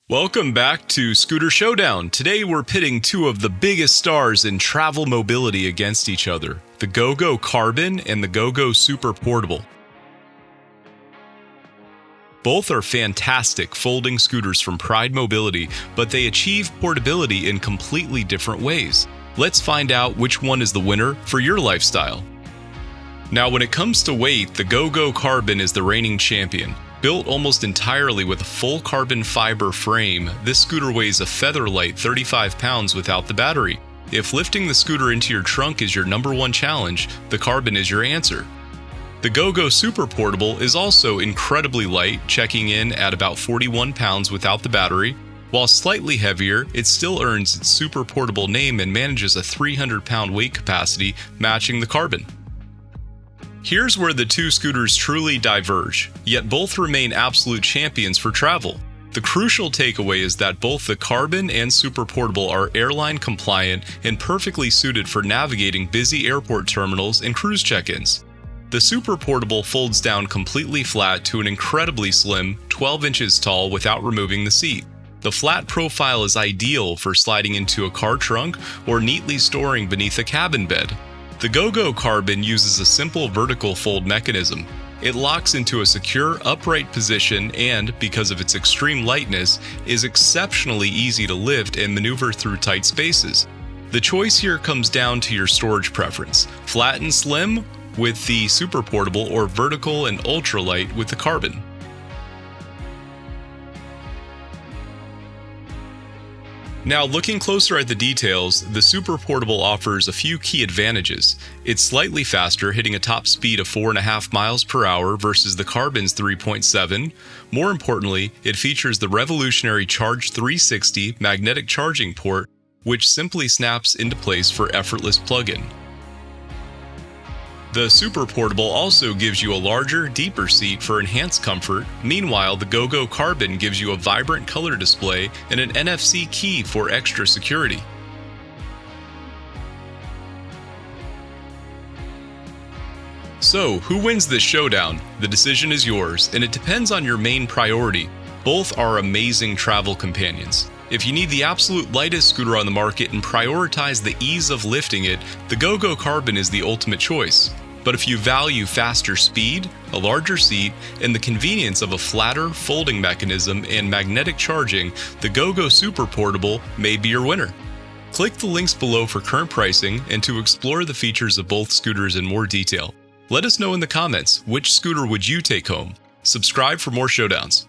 Welcome back to Scooter Showdown. Today we're pitting two of the biggest stars in travel mobility against each other, the GoGo Carbon and the GoGo Super Portable. Both are fantastic folding scooters from Pride Mobility, but they achieve portability in completely different ways. Let's find out which one is the winner for your lifestyle. Now, when it comes to weight, the GoGo Carbon is the reigning champion. Built almost entirely with a full carbon fiber frame, this scooter weighs a feather-light 35 pounds without the battery. If lifting the scooter into your trunk is your number one challenge, the Carbon is your answer. The GoGo Super Portable is also incredibly light, checking in at about 41 pounds without the battery. While slightly heavier, it still earns its super portable name and manages a 300-pound weight capacity, matching the Carbon. Here's where the two scooters truly diverge, yet both remain absolute champions for travel. The crucial takeaway is that both the Carbon and Super Portable are airline compliant and perfectly suited for navigating busy airport terminals and cruise check-ins. The Super Portable folds down completely flat to an incredibly slim 12 inches tall without removing the seat. The flat profile is ideal for sliding into a car trunk or neatly storing beneath a cabin bed. The GoGo Carbon uses a simple vertical fold mechanism. It locks into a secure upright position and, because of its extreme lightness, is exceptionally easy to lift and maneuver through tight spaces. The choice here comes down to your storage preference: flat and slim with the Super Portable or vertical and ultralight with the Carbon. Now, looking closer at the details, the Super Portable offers a few key advantages. It's slightly faster, hitting a top speed of 4.5 miles per hour versus the Carbon's 3.7. More importantly, it features the revolutionary Charge 360 magnetic charging port, which simply snaps into place for effortless plug-in. The Super Portable also gives you a larger, deeper seat for enhanced comfort. Meanwhile, the GoGo Carbon gives you a vibrant color display and an NFC key for extra security. So, who wins this showdown? The decision is yours, and it depends on your main priority. Both are amazing travel companions. If you need the absolute lightest scooter on the market and prioritize the ease of lifting it, the GoGo Carbon is the ultimate choice. But if you value faster speed, a larger seat, and the convenience of a flatter folding mechanism and magnetic charging, the GoGo Super Portable may be your winner. Click the links below for current pricing and to explore the features of both scooters in more detail. Let us know in the comments, which scooter would you take home? Subscribe for more showdowns.